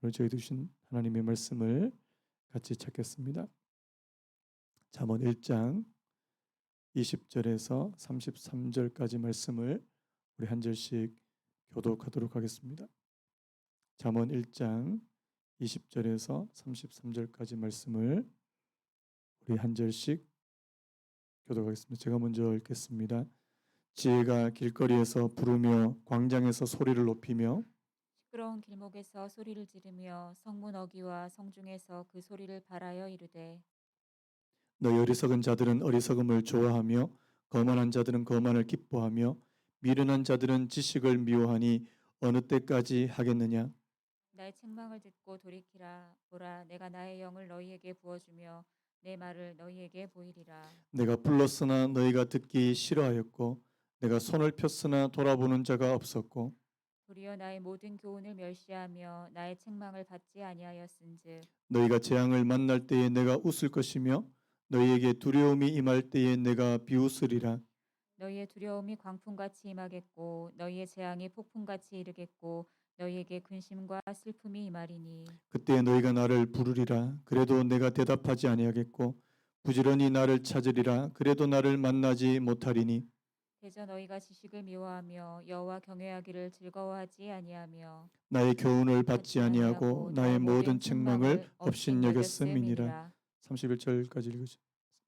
오늘 저희 주신 하나님의 말씀을 같이 찾겠습니다. 잠언 1장 20절에서 33절까지 말씀을 우리 한 절씩 교독하도록 하겠습니다. 잠언 1장 20절에서 33절까지 말씀을 우리 한 절씩 교독하겠습니다. 제가 먼저 읽겠습니다. 지혜가 길거리에서 부르며 광장에서 소리를 높이며 시끄러운 길목에서 소리를 지르며 성문 어귀와 성중에서 그 소리를 발하여 이르되 너희 어리석은 자들은 어리석음을 좋아하며 거만한 자들은 거만을 기뻐하며 미련한 자들은 지식을 미워하니 어느 때까지 하겠느냐. 나의 책망을 듣고 돌이키라. 보라, 내가 나의 영을 너희에게 부어주며 내 말을 너희에게 보이리라. 내가 불렀으나 너희가 듣기 싫어하였고 내가 손을 폈으나 돌아보는 자가 없었고 도리어 나의 모든 교훈을 멸시하며 나의 책망을 받지 아니하였은즉 너희가 재앙을 만날 때에 내가 웃을 것이며 너희에게 두려움이 임할 때에 내가 비웃으리라. 너희의 두려움이 광풍같이 임하겠고 너희의 재앙이 폭풍같이 이르겠고 너희에게 근심과 슬픔이 임하리니 그때 너희가 나를 부르리라. 그래도 내가 대답하지 아니하겠고 부지런히 나를 찾으리라. 그래도 나를 만나지 못하리니 대저 너희가 지식을 미워하며 여호와 경외하기를 즐거워하지 아니하며 나의 교훈을 받지 받지 아니하고 아니하고 나의 모든 책망을 업신여겼음이니라. 업신여겼음이니라. 31절까지 읽으시.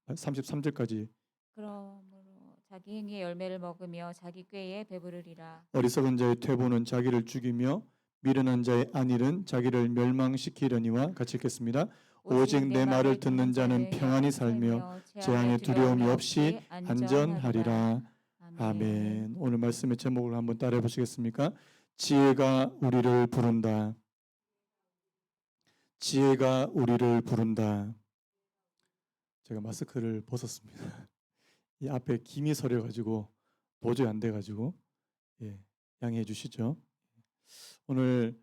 33절까지. 그러므로 자기 행위의 열매를 먹으며 자기 꾀에 배부르리라. 어리석은 자의 퇴보는 자기를 죽이며 미련한 자의 안일은 자기를 멸망시키려니와. 같이 읽겠습니다. 오직 내 말을 듣는 자는 평안히 살며 재앙의 두려움이 없이 안전하리라. 아멘. 오늘 말씀의 제목을 한번 따라해 보시겠습니까? 지혜가 우리를 부른다. 지혜가 우리를 부른다. 제가 마스크를 벗었습니다. 이 앞에 김이 서려가지고 도저히 안 돼가지고 양해해 주시죠. 오늘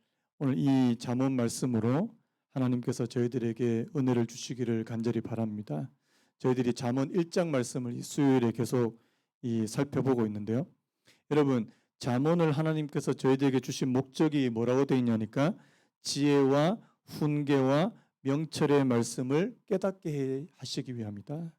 이 잠언 말씀으로 하나님께서 저희들에게 은혜를 주시기를 간절히 바랍니다. 저희들이 잠언 1장 말씀을 이 수요일에 계속 살펴보고 있는데요. 여러분, 잠언을 하나님께서 저희들에게 주신 목적이 뭐라고 되어 있냐니까 지혜와 훈계와 명철의 말씀을 깨닫게 하시기 위함이다.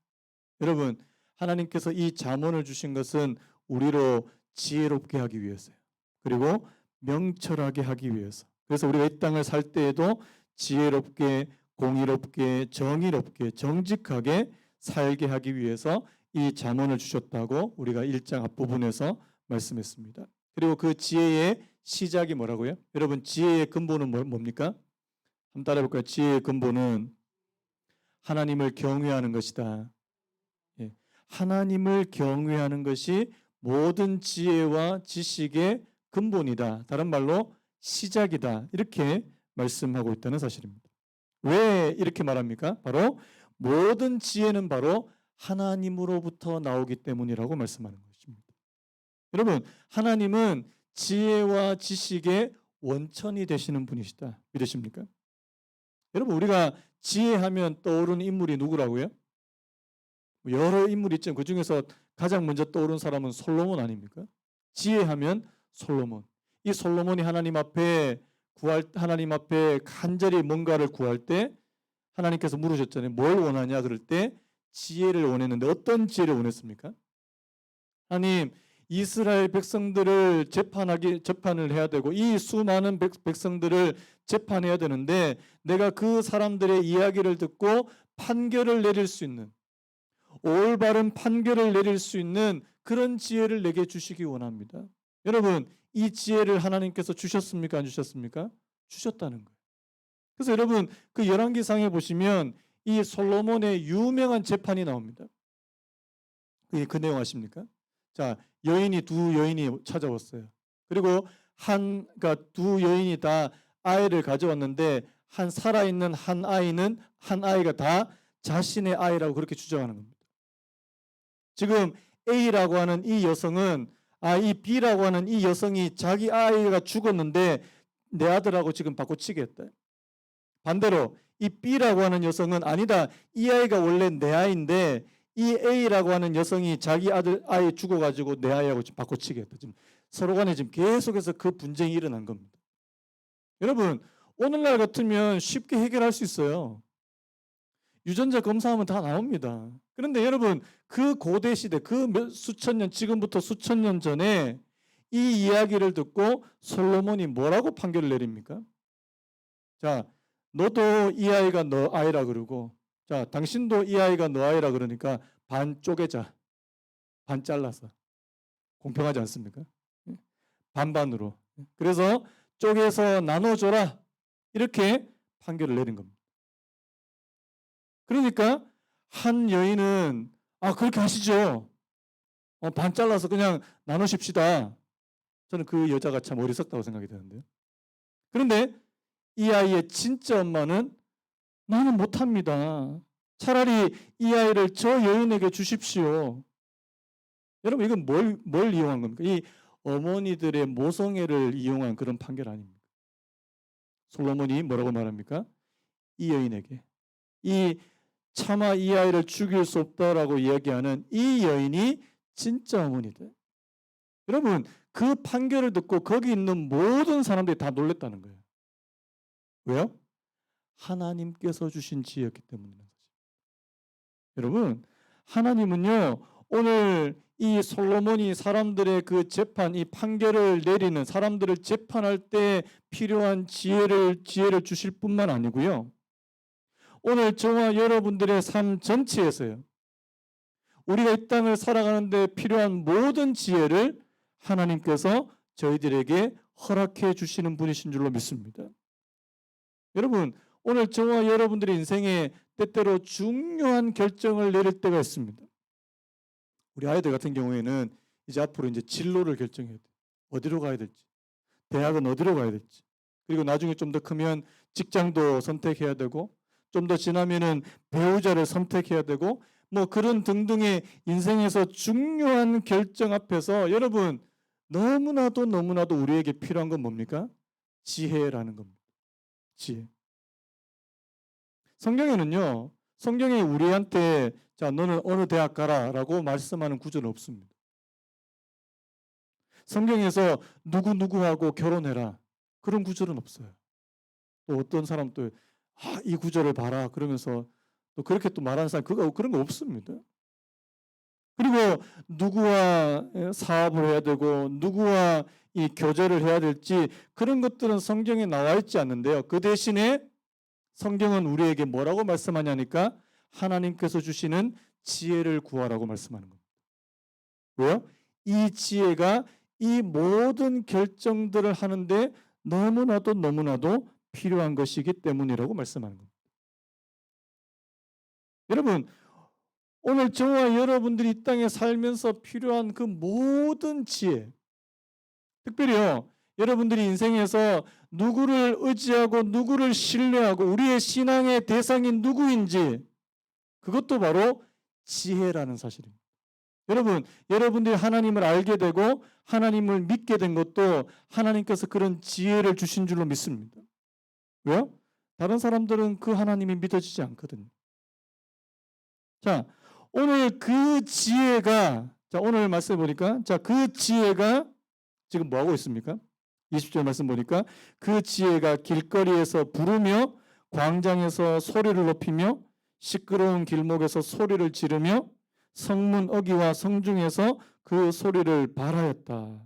여러분, 하나님께서 이 잠언을 주신 것은 우리로 지혜롭게 하기 위해서요. 그리고 명철하게 하기 위해서. 그래서 우리가 이 땅을 살 때에도 지혜롭게, 공의롭게, 정의롭게, 정직하게 살게 하기 위해서 이 잠언을 주셨다고 우리가 1장 앞부분에서 말씀했습니다. 그리고 그 지혜의 시작이 뭐라고요? 여러분, 지혜의 근본은 뭡니까? 한번 따라해 볼까요? 지혜의 근본은 하나님을 경외하는 것이다. 하나님을 경외하는 것이 모든 지혜와 지식의 근본이다. 다른 말로 시작이다. 이렇게 말씀하고 있다는 사실입니다. 왜 이렇게 말합니까? 바로 모든 지혜는 바로 하나님으로부터 나오기 때문이라고 말씀하는 것입니다. 여러분, 하나님은 지혜와 지식의 원천이 되시는 분이시다. 믿으십니까? 여러분, 우리가 지혜하면 떠오르는 인물이 누구라고요? 여러 인물이 있지만 그 중에서 가장 먼저 떠오른 사람은 솔로몬 아닙니까? 지혜하면 솔로몬. 이 솔로몬이 하나님 앞에 간절히 뭔가를 구할 때 하나님께서 물으셨잖아요. 뭘 원하냐? 그럴 때 지혜를 원했는데 어떤 지혜를 원했습니까? 하나님, 이스라엘 백성들을 재판을 해야 되고 이 수많은 백성들을 재판해야 되는데 내가 그 사람들의 이야기를 듣고 판결을 내릴 수 있는, 올바른 판결을 내릴 수 있는 그런 지혜를 내게 주시기 원합니다. 여러분, 이 지혜를 하나님께서 주셨습니까? 안 주셨습니까? 주셨다는 거예요. 그래서 여러분, 그 열왕기상에 보시면 이 솔로몬의 유명한 재판이 나옵니다. 그 내용 아십니까? 자, 두 여인이 찾아왔어요. 그리고 그러니까 두 여인이 다 아이를 가져왔는데 살아있는 한 아이가 다 자신의 아이라고 그렇게 주장하는 겁니다. 지금 A라고 하는 이 여성은 이 B라고 하는 이 여성이 자기 아이가 죽었는데 내 아들하고 지금 바꿔치기 했다. 반대로 이 B라고 하는 여성은 아니다. 이 아이가 원래 내 아이인데 이 A라고 하는 여성이 자기 아이 죽어가지고 내 아이하고 지금 바꿔치기 했다. 지금 서로 간에 지금 계속해서 그 분쟁이 일어난 겁니다. 여러분, 오늘날 같으면 쉽게 해결할 수 있어요. 유전자 검사하면 다 나옵니다. 그런데 여러분, 그 고대 시대, 수천 년, 지금부터 수천 년 전에 이 이야기를 듣고 솔로몬이 뭐라고 판결을 내립니까? 자, 너도 이 아이가 너 아이라 그러고, 자, 당신도 이 아이가 너 아이라 그러니까 반 쪼개자, 반 잘라서. 공평하지 않습니까? 반반으로. 그래서 쪼개서 나눠줘라. 이렇게 판결을 내린 겁니다. 그러니까 한 여인은 그렇게 하시죠. 반 잘라서 그냥 나누십시다. 저는 그 여자가 참 어리석다고 생각이 되는데요. 그런데 이 아이의 진짜 엄마는 나는 못합니다. 차라리 이 아이를 저 여인에게 주십시오. 여러분 이건 뭘 이용한 겁니까? 이 어머니들의 모성애를 이용한 그런 판결 아닙니까? 솔로몬이 뭐라고 말합니까? 이 여인에게 차마 이 아이를 죽일 수 없다라고 이야기하는 이 여인이 진짜 어머니다. 여러분 그 판결을 듣고 거기 있는 모든 사람들이 다 놀랐다는 거예요. 왜요? 하나님께서 주신 지혜였기 때문이라는 사실. 여러분 하나님은요 오늘 이 솔로몬이 사람들의 그 재판, 이 판결을 내리는 사람들을 재판할 때 필요한 지혜를 주실 뿐만 아니고요. 오늘 저와 여러분들의 삶 전체에서요. 우리가 이 땅을 살아가는데 필요한 모든 지혜를 하나님께서 저희들에게 허락해 주시는 분이신 줄로 믿습니다. 여러분, 오늘 저와 여러분들의 인생에 때때로 중요한 결정을 내릴 때가 있습니다. 우리 아이들 같은 경우에는 이제 앞으로 이제 진로를 결정해야 돼. 어디로 가야 될지, 대학은 어디로 가야 될지, 그리고 나중에 좀 더 크면 직장도 선택해야 되고, 좀 더 지나면은 배우자를 선택해야 되고, 뭐 그런 등등의 인생에서 중요한 결정 앞에서 여러분 너무나도 우리에게 필요한 건 뭡니까? 지혜라는 겁니다. 지혜. 성경에는요, 성경이 우리한테 자 너는 어느 대학 가라라고 말씀하는 구절은 없습니다. 성경에서 누구하고 결혼해라 그런 구절은 없어요. 또 어떤 사람 또 이 구절을 봐라 그러면서 또 그렇게 또 말하는 사람 그런 거 없습니다. 그리고 누구와 사업을 해야 되고 누구와 이 교제를 해야 될지 그런 것들은 성경에 나와 있지 않는데요. 그 대신에 성경은 우리에게 뭐라고 말씀하냐니까 하나님께서 주시는 지혜를 구하라고 말씀하는 겁니다. 왜요? 이 지혜가 이 모든 결정들을 하는데 너무나도 필요한 것이기 때문이라고 말씀하는 겁니다. 여러분, 오늘 저와 여러분들이 이 땅에 살면서 필요한 그 모든 지혜, 특별히요, 여러분들이 인생에서 누구를 의지하고 누구를 신뢰하고 우리의 신앙의 대상인 누구인지 그것도 바로 지혜라는 사실입니다. 여러분, 여러분들이 하나님을 알게 되고 하나님을 믿게 된 것도 하나님께서 그런 지혜를 주신 줄로 믿습니다. 왜요? 다른 사람들은 그 하나님이 믿어지지 않거든요. 자, 오늘 그 지혜가 오늘 말씀 보니까 그 지혜가 지금 뭐 하고 있습니까? 20절 말씀 보니까 그 지혜가 길거리에서 부르며 광장에서 소리를 높이며 시끄러운 길목에서 소리를 지르며 성문 어귀와 성중에서 그 소리를 발하였다.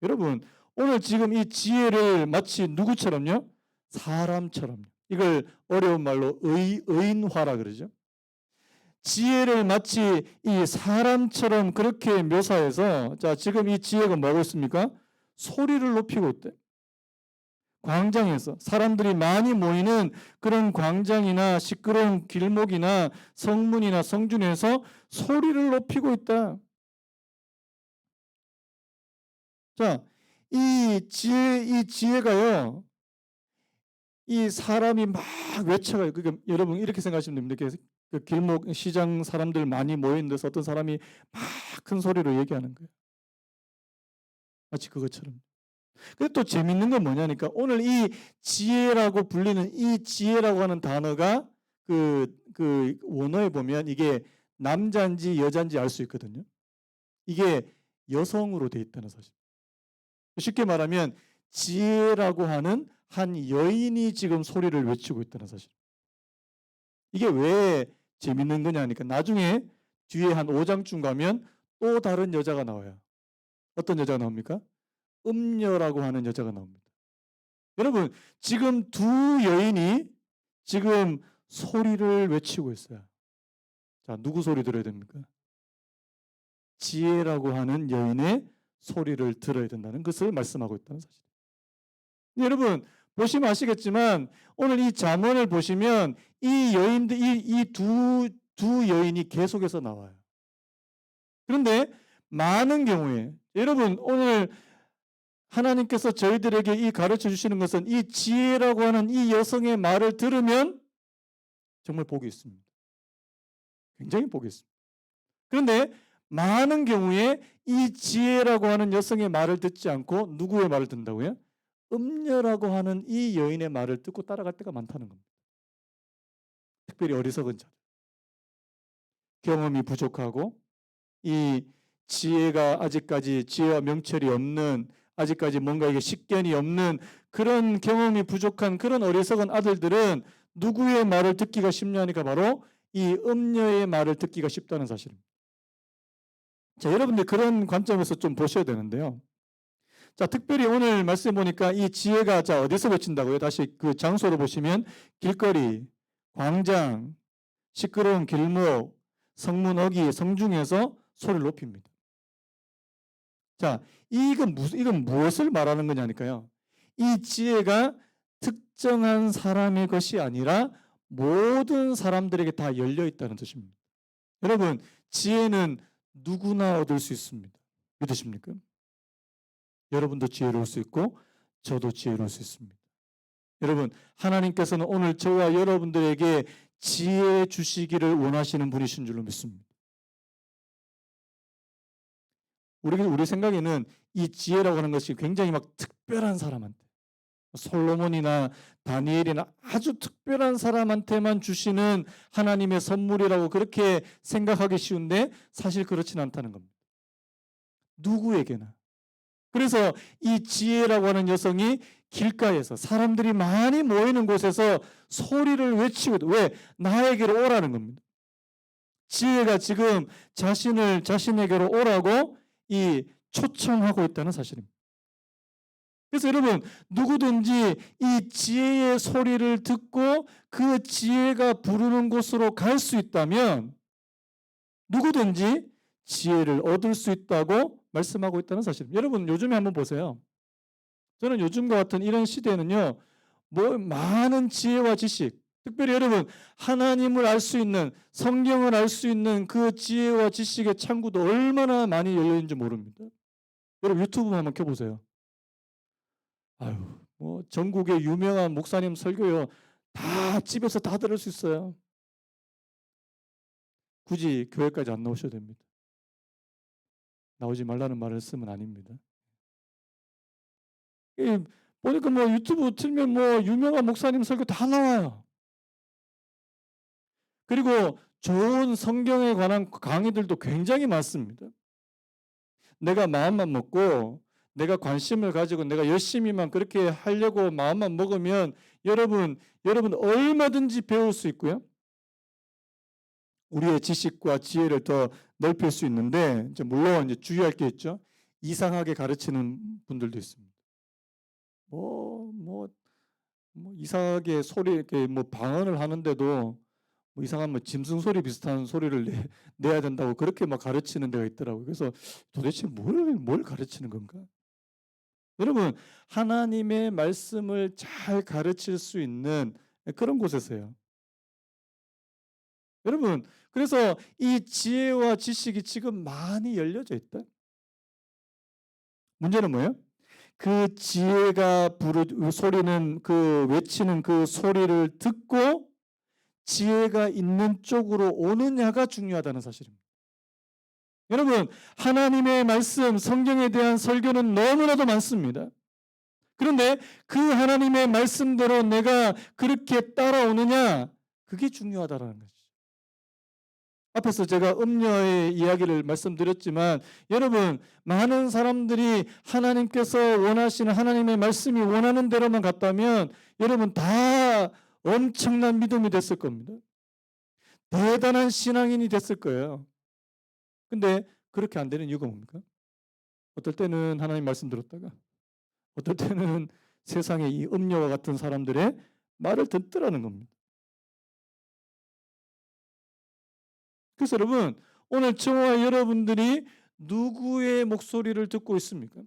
여러분, 오늘 지금 이 지혜를 마치 누구처럼요? 사람처럼. 이걸 어려운 말로 의인화라 그러죠. 지혜를 마치 이 사람처럼 그렇게 묘사해서 지금 이 지혜가 뭐하고 있습니까? 소리를 높이고 있대. 광장에서 사람들이 많이 모이는 그런 광장이나 시끄러운 길목이나 성문이나 성중에서 소리를 높이고 있다. 자, 이 지혜가요. 이 사람이 막 외쳐가요. 그러니까 여러분 이렇게 생각하시면 됩니다. 그 길목 시장 사람들 많이 모인 데서 어떤 사람이 막 큰 소리로 얘기하는 거예요. 마치 그것처럼. 근데 또 재밌는 건 뭐냐니까 오늘 이 지혜라고 불리는 이 지혜라고 하는 단어가 그 원어에 보면 이게 남자인지 여자인지 알 수 있거든요. 이게 여성으로 돼 있다는 사실. 쉽게 말하면 지혜라고 하는 한 여인이 지금 소리를 외치고 있다는 사실. 이게 왜 재밌는 거냐 하니까 나중에 뒤에 한 5장쯤 가면 또 다른 여자가 나와요. 어떤 여자가 나옵니까? 음녀라고 하는 여자가 나옵니다. 여러분, 지금 두 여인이 지금 소리를 외치고 있어요. 자, 누구 소리 들어야 됩니까? 지혜라고 하는 여인의 소리를 들어야 된다는 것을 말씀하고 있다는 사실. 여러분, 보시면 아시겠지만 오늘 이 잠언을 보시면 이 여인들, 이 두 여인이 계속해서 나와요. 그런데 많은 경우에 여러분 오늘 하나님께서 저희들에게 이 가르쳐 주시는 것은 이 지혜라고 하는 이 여성의 말을 들으면 정말 복이 있습니다. 굉장히 복이 있습니다. 그런데 많은 경우에 이 지혜라고 하는 여성의 말을 듣지 않고 누구의 말을 듣는다고요? 음녀라고 하는 이 여인의 말을 듣고 따라갈 때가 많다는 겁니다. 특별히 어리석은 자들. 경험이 부족하고 이 지혜가 아직까지 지혜와 명철이 없는 아직까지 뭔가 이게 식견이 없는 그런 경험이 부족한 그런 어리석은 아들들은 누구의 말을 듣기가 쉽냐니까 바로 이 음녀의 말을 듣기가 쉽다는 사실입니다. 자, 여러분들 그런 관점에서 좀 보셔야 되는데요. 자, 특별히 오늘 말씀 보니까 이 지혜가 자 어디서 외친다고요? 다시 그 장소로 보시면 길거리, 광장, 시끄러운 길목, 성문 어귀, 성중에서 소리를 높입니다. 자, 이건 무엇을 말하는 거냐니까요. 이 지혜가 특정한 사람의 것이 아니라 모든 사람들에게 다 열려 있다는 뜻입니다. 여러분, 지혜는 누구나 얻을 수 있습니다. 믿으십니까? 여러분도 지혜로울 수 있고 저도 지혜로울 수 있습니다. 여러분, 하나님께서는 오늘 저와 여러분들에게 지혜 주시기를 원하시는 분이신 줄로 믿습니다. 우리 생각에는 이 지혜라고 하는 것이 굉장히 막 특별한 사람한테, 솔로몬이나 다니엘이나 아주 특별한 사람한테만 주시는 하나님의 선물이라고 그렇게 생각하기 쉬운데 사실 그렇지는 않다는 겁니다. 누구에게나. 그래서 이 지혜라고 하는 여성이 길가에서 사람들이 많이 모이는 곳에서 소리를 외치고 왜? 나에게로 오라는 겁니다. 지혜가 지금 자신에게로 오라고 이 초청하고 있다는 사실입니다. 그래서 여러분 누구든지 이 지혜의 소리를 듣고 그 지혜가 부르는 곳으로 갈 수 있다면 누구든지 지혜를 얻을 수 있다고 말씀하고 있다는 사실입니다. 여러분 요즘에 한번 보세요. 저는 요즘과 같은 이런 시대에는요. 뭐 많은 지혜와 지식, 특별히 여러분 하나님을 알 수 있는 성경을 알 수 있는 그 지혜와 지식의 창구도 얼마나 많이 열려 있는지 모릅니다. 여러분 유튜브 한번 켜보세요. 아유, 뭐 전국의 유명한 목사님 설교요 다 집에서 다 들을 수 있어요. 굳이 교회까지 안 나오셔도 됩니다. 나오지 말라는 말씀은 아닙니다. 보니까 뭐 유튜브 틀면 뭐 유명한 목사님 설교 다 나와요. 그리고 좋은 성경에 관한 강의들도 굉장히 많습니다. 내가 마음만 먹고 내가 관심을 가지고 내가 열심히만 그렇게 하려고 마음만 먹으면 여러분 얼마든지 배울 수 있고요. 우리의 지식과 지혜를 더 넓힐 수 있는데 물론 이제 주의할 게 있죠. 이상하게 가르치는 분들도 있습니다. 뭐 이상하게 소리 이렇게 뭐 방언을 하는데도 뭐 이상한 뭐 짐승 소리 비슷한 소리를 내야 된다고 그렇게 막 가르치는 데가 있더라고요. 그래서 도대체 뭘 가르치는 건가? 여러분 하나님의 말씀을 잘 가르칠 수 있는 그런 곳에서요. 여러분 그래서 이 지혜와 지식이 지금 많이 열려져 있다. 문제는 뭐예요? 그 지혜가 소리는 그 외치는 그 소리를 듣고 지혜가 있는 쪽으로 오느냐가 중요하다는 사실입니다. 여러분 하나님의 말씀 성경에 대한 설교는 너무나도 많습니다. 그런데 그 하나님의 말씀대로 내가 그렇게 따라오느냐 그게 중요하다는 것이죠. 앞에서 제가 음녀의 이야기를 말씀드렸지만 여러분 많은 사람들이 하나님께서 원하시는 하나님의 말씀이 원하는 대로만 갔다면 여러분 다 엄청난 믿음이 됐을 겁니다. 대단한 신앙인이 됐을 거예요. 근데 그렇게 안 되는 이유가 뭡니까? 어떨 때는 하나님 말씀 들었다가 어떨 때는 세상의 이 음녀와 같은 사람들의 말을 듣더라는 겁니다. 그래서 여러분 오늘 저와 여러분들이 누구의 목소리를 듣고 있습니까?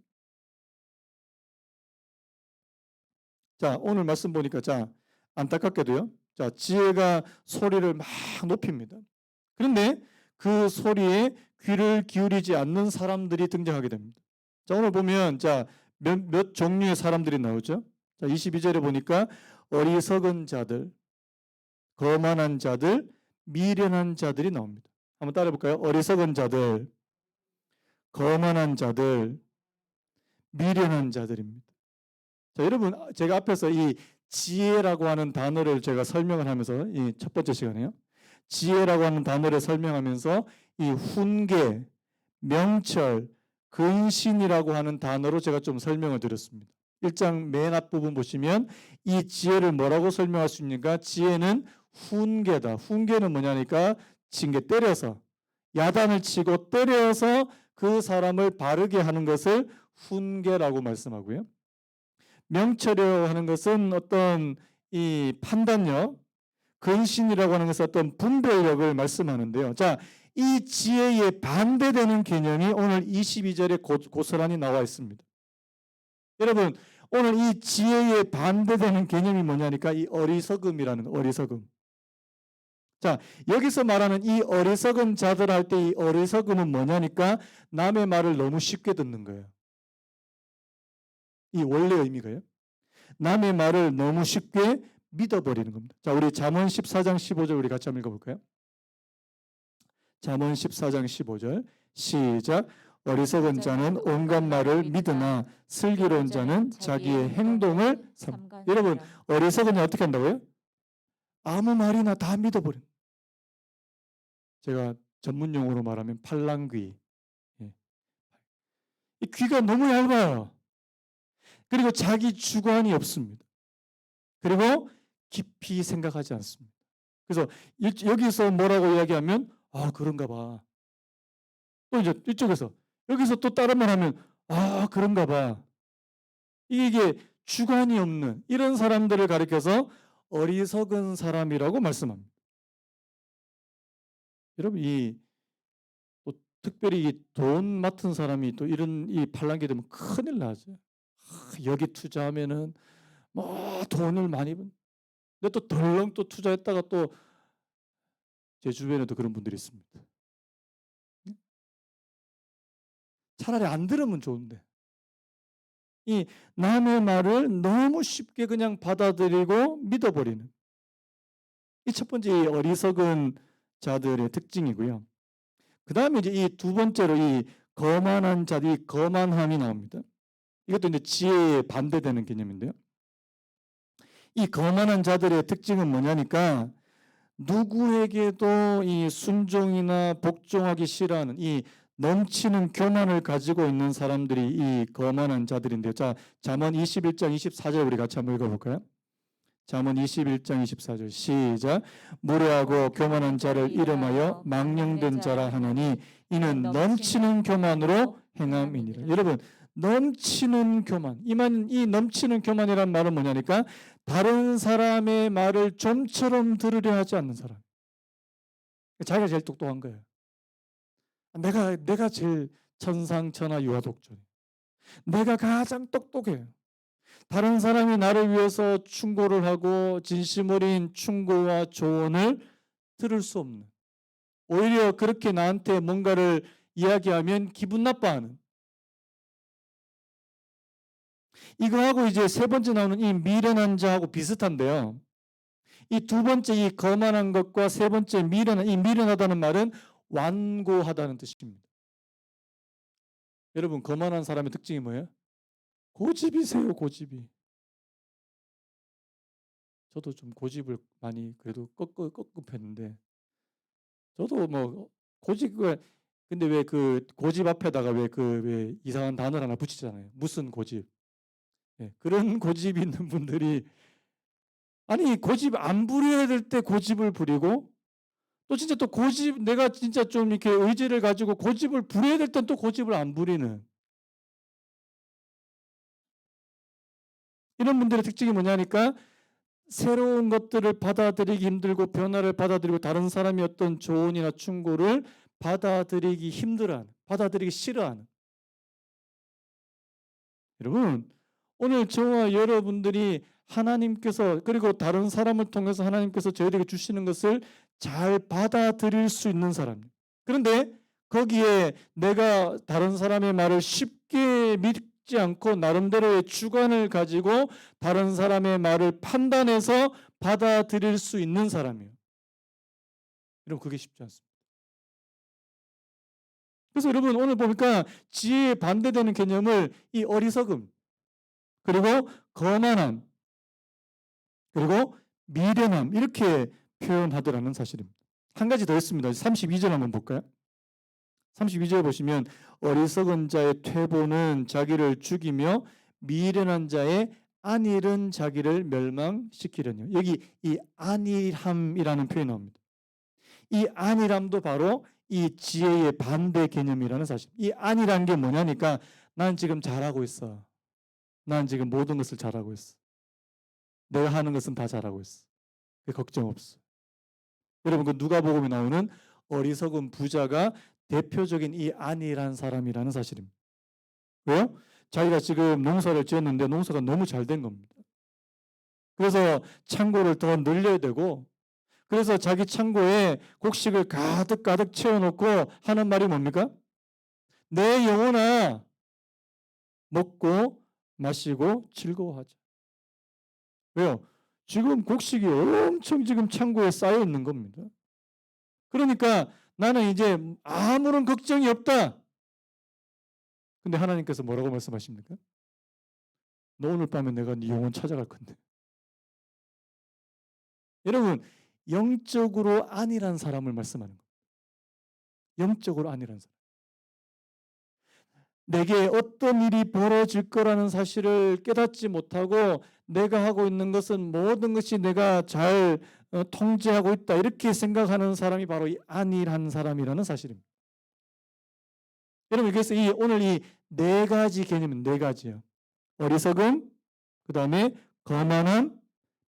자, 오늘 말씀 보니까 자, 안타깝게도요. 자, 지혜가 소리를 막 높입니다. 그런데 그 소리에 귀를 기울이지 않는 사람들이 등장하게 됩니다. 자, 오늘 보면 자, 몇 종류의 사람들이 나오죠. 자, 22절에 보니까 어리석은 자들, 거만한 자들, 미련한 자들이 나옵니다. 한번 따라해 볼까요? 어리석은 자들, 거만한 자들, 미련한 자들입니다. 자, 여러분 제가 앞에서 이 지혜라고 하는 단어를 제가 설명을 하면서 이 첫 번째 시간에요. 지혜라고 하는 단어를 설명하면서 이 훈계, 명철, 근신이라고 하는 단어로 제가 좀 설명을 드렸습니다. 1장 맨 앞부분 보시면 이 지혜를 뭐라고 설명할 수 있습니까? 지혜는 훈계다. 훈계는 뭐냐니까 징계 때려서 야단을 치고 때려서 그 사람을 바르게 하는 것을 훈계라고 말씀하고요. 명철이라고 하는 것은 어떤 이 판단력, 근신이라고 하는 것은 어떤 분별력을 말씀하는데요. 자, 이 지혜에 반대되는 개념이 오늘 22절에 고스란히 나와 있습니다. 여러분, 오늘 이 지혜에 반대되는 개념이 뭐냐니까 이 어리석음이라는 어리석음. 자, 여기서 말하는 이 어리석은 자들 할 때 이 어리석음은 뭐냐니까 남의 말을 너무 쉽게 듣는 거예요. 이 원래 의미가요. 남의 말을 너무 쉽게 믿어버리는 겁니다. 자, 우리 잠언 14장 15절 우리 같이 한번 읽어볼까요? 잠언 14장 15절 시작. 어리석은 자는 온갖 말을 믿으나 슬기로운 자는 자기의 행동을 여러분 어리석은 자 어떻게 한다고요? 아무 말이나 다 믿어버린. 제가 전문 용어로 말하면 팔랑귀. 예. 이 귀가 너무 얇아요. 그리고 자기 주관이 없습니다. 그리고 깊이 생각하지 않습니다. 그래서 여기서 뭐라고 이야기하면 아 그런가 봐. 또 이제 이쪽에서 여기서 또 다른 말 하면 아 그런가 봐. 이게 주관이 없는 이런 사람들을 가리켜서 어리석은 사람이라고 말씀합니다. 여러분 또 특별히 이 돈 맡은 사람이 또 이런 이 팔랑귀 되면 큰일 나죠. 여기 투자하면은 뭐 돈을 많이 번. 근데 또 덜렁 또 투자했다가 또 제 주변에도 그런 분들이 있습니다. 차라리 안 들으면 좋은데 이 남의 말을 너무 쉽게 그냥 받아들이고 믿어버리는 이 첫 번째 이 어리석은 자들의 특징이고요. 그 다음에 이제 이 두 번째로 이 거만한 자들이 거만함이 나옵니다. 이것도 이제 지혜에 반대되는 개념인데요. 이 거만한 자들의 특징은 뭐냐니까 누구에게도 이 순종이나 복종하기 싫어하는 이 넘치는 교만을 가지고 있는 사람들이 이 거만한 자들인데요. 자, 잠언 21장 24절 우리 같이 한번 읽어볼까요? 잠언 21장 24절 시작. 무례하고 교만한 자를 이름하여 망령된 자라 하나니 이는 넘치는 교만으로 행함이니라. 여러분 넘치는 교만. 이 넘치는 교만이란 말은 뭐냐니까 다른 사람의 말을 좀처럼 들으려 하지 않는 사람. 자기가 제일 똑똑한 거예요. 내가 제일 천상천하 유아독존. 내가 가장 똑똑해요. 다른 사람이 나를 위해서 충고를 하고 진심 어린 충고와 조언을 들을 수 없는. 오히려 그렇게 나한테 뭔가를 이야기하면 기분 나빠하는. 이거하고 이제 세 번째 나오는 이 미련한 자하고 비슷한데요. 이 두 번째 이 거만한 것과 세 번째 이 미련하다는 말은 완고하다는 뜻입니다. 여러분 거만한 사람의 특징이 뭐예요? 고집이세요, 고집이. 저도 좀 고집을 많이 그래도 꺾급했는데 저도 뭐 고집을 근데 왜 그 고집 앞에다가 왜 이상한 단어를 하나 붙이잖아요. 무슨 고집. 예, 그런 고집이 있는 분들이 아니 고집 안 부려야 될 때 고집을 부리고 또 진짜 또 고집 내가 진짜 좀 이렇게 의지를 가지고 고집을 부려야 될 땐 또 고집을 안 부리는 이런 분들의 특징이 뭐냐니까 새로운 것들을 받아들이기 힘들고 변화를 받아들이고 다른 사람이 어떤 조언이나 충고를 받아들이기 힘들어하는 받아들이기 싫어하는 여러분 오늘 저와 여러분들이 하나님께서 그리고 다른 사람을 통해서 하나님께서 저희에게 주시는 것을 잘 받아들일 수 있는 사람. 그런데 거기에 내가 다른 사람의 말을 쉽게 믿지 않고 나름대로의 주관을 가지고 다른 사람의 말을 판단해서 받아들일 수 있는 사람이에요. 여러분 그게 쉽지 않습니다. 그래서 여러분 오늘 보니까 지혜에 반대되는 개념을 이 어리석음 그리고 거만함 그리고 미련함 이렇게 표현하더라는 사실입니다. 한 가지 더 있습니다. 32절 한번 볼까요? 32절 보시면 어리석은 자의 퇴보는 자기를 죽이며 미련한 자의 안일은 자기를 멸망시키려니요. 여기 이 안일함이라는 표현이 나옵니다. 이 안일함도 바로 이 지혜의 반대 개념이라는 사실. 이 안일한 게 뭐냐니까 난 지금 잘하고 있어. 난 지금 모든 것을 잘하고 있어. 내가 하는 것은 다 잘하고 있어. 걱정 없어. 여러분 그 누가복음에 나오는 어리석은 부자가 대표적인 이 안일한 사람이라는 사실입니다. 왜요? 자기가 지금 농사를 지었는데 농사가 너무 잘 된 겁니다. 그래서 창고를 더 늘려야 되고 그래서 자기 창고에 곡식을 가득 채워놓고 하는 말이 뭡니까? 내 영혼아 먹고 마시고 즐거워하자. 왜요? 지금 곡식이 엄청 지금 창고에 쌓여 있는 겁니다. 그러니까 나는 이제 아무런 걱정이 없다. 근데 하나님께서 뭐라고 말씀하십니까? 너 오늘 밤에 내가 네 영혼 찾아갈 건데. 여러분 영적으로 안일한 사람을 말씀하는 거예요. 영적으로 안일한 사람. 내게 어떤 일이 벌어질 거라는 사실을 깨닫지 못하고 내가 하고 있는 것은 모든 것이 내가 잘 통제하고 있다 이렇게 생각하는 사람이 바로 이 안일한 사람이라는 사실입니다. 여러분 그래서 오늘 이 네 가지 개념은 네 가지예요. 어리석음, 그 다음에 거만함,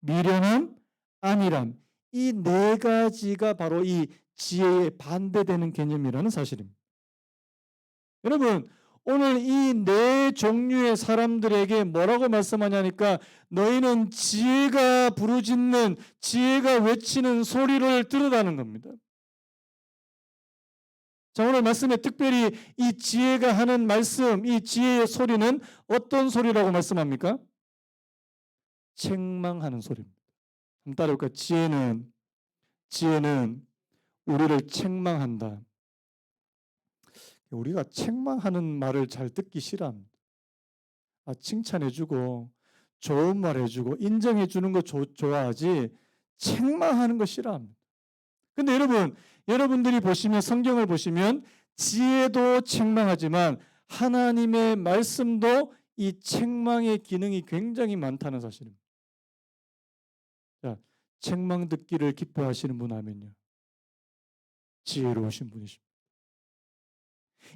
미련함, 안일함 이 네 가지가 바로 이 지혜에 반대되는 개념이라는 사실입니다. 여러분 오늘 이 네 종류의 사람들에게 뭐라고 말씀하냐니까 너희는 지혜가 부르짖는 지혜가 외치는 소리를 들으라는 겁니다. 자 오늘 말씀에 특별히 이 지혜가 하는 말씀 이 지혜의 소리는 어떤 소리라고 말씀합니까? 책망하는 소리입니다. 한번 따라해볼까요? 지혜는 우리를 책망한다. 우리가 책망하는 말을 잘 듣기 싫어합니다. 칭찬해주고 좋은 말 해주고 인정해주는 거 좋아하지 책망하는 거 싫어합니다. 근데 여러분들이 보시면 성경을 보시면 지혜도 책망하지만 하나님의 말씀도 이 책망의 기능이 굉장히 많다는 사실입니다. 자, 책망 듣기를 기뻐하시는 분 하면요. 지혜로우신 분이십니다.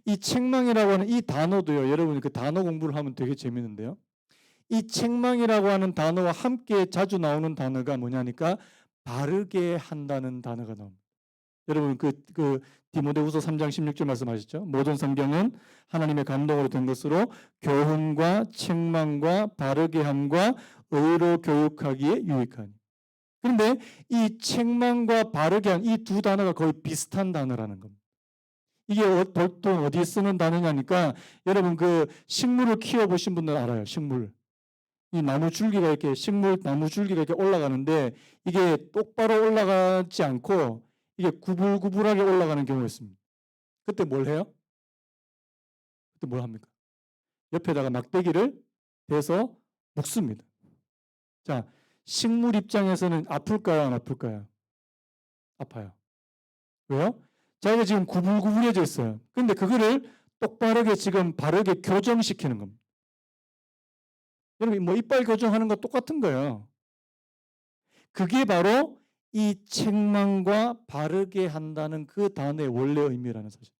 이 책망이라고 하는 이 단어도요. 여러분이 그 단어 공부를 하면 되게 재밌는데요. 이 책망이라고 하는 단어와 함께 자주 나오는 단어가 뭐냐니까 바르게 한다는 단어가 나옵니다. 여러분 그 디모데후서 3장 16절 말씀하셨죠? 모든 성경은 하나님의 감동으로 된 것으로 교훈과 책망과 바르게 함과 의로 교육하기에 유익하니. 그런데 이 책망과 바르게 한 이 두 단어가 거의 비슷한 단어라는 겁니다. 이게 보통 어디에 쓰는 단어냐니까 여러분 그 식물을 키워보신 분들 알아요. 식물. 이 나무 줄기가 이렇게 나무 줄기가 이렇게 올라가는데 이게 똑바로 올라가지 않고 이게 구불구불하게 올라가는 경우가 있습니다. 그때 뭘 해요? 그때 뭘 합니까? 옆에다가 막대기를 대서 묶습니다. 자, 식물 입장에서는 아플까요? 안 아플까요? 아파요. 왜요? 자기가 지금 구불구불해져 있어요. 그런데 그거를 똑바르게 지금 바르게 교정시키는 겁니다. 여러분 뭐 이빨 교정하는 거 똑같은 거예요. 그게 바로 이 책망과 바르게 한다는 그 단어의 원래 의미라는 사실.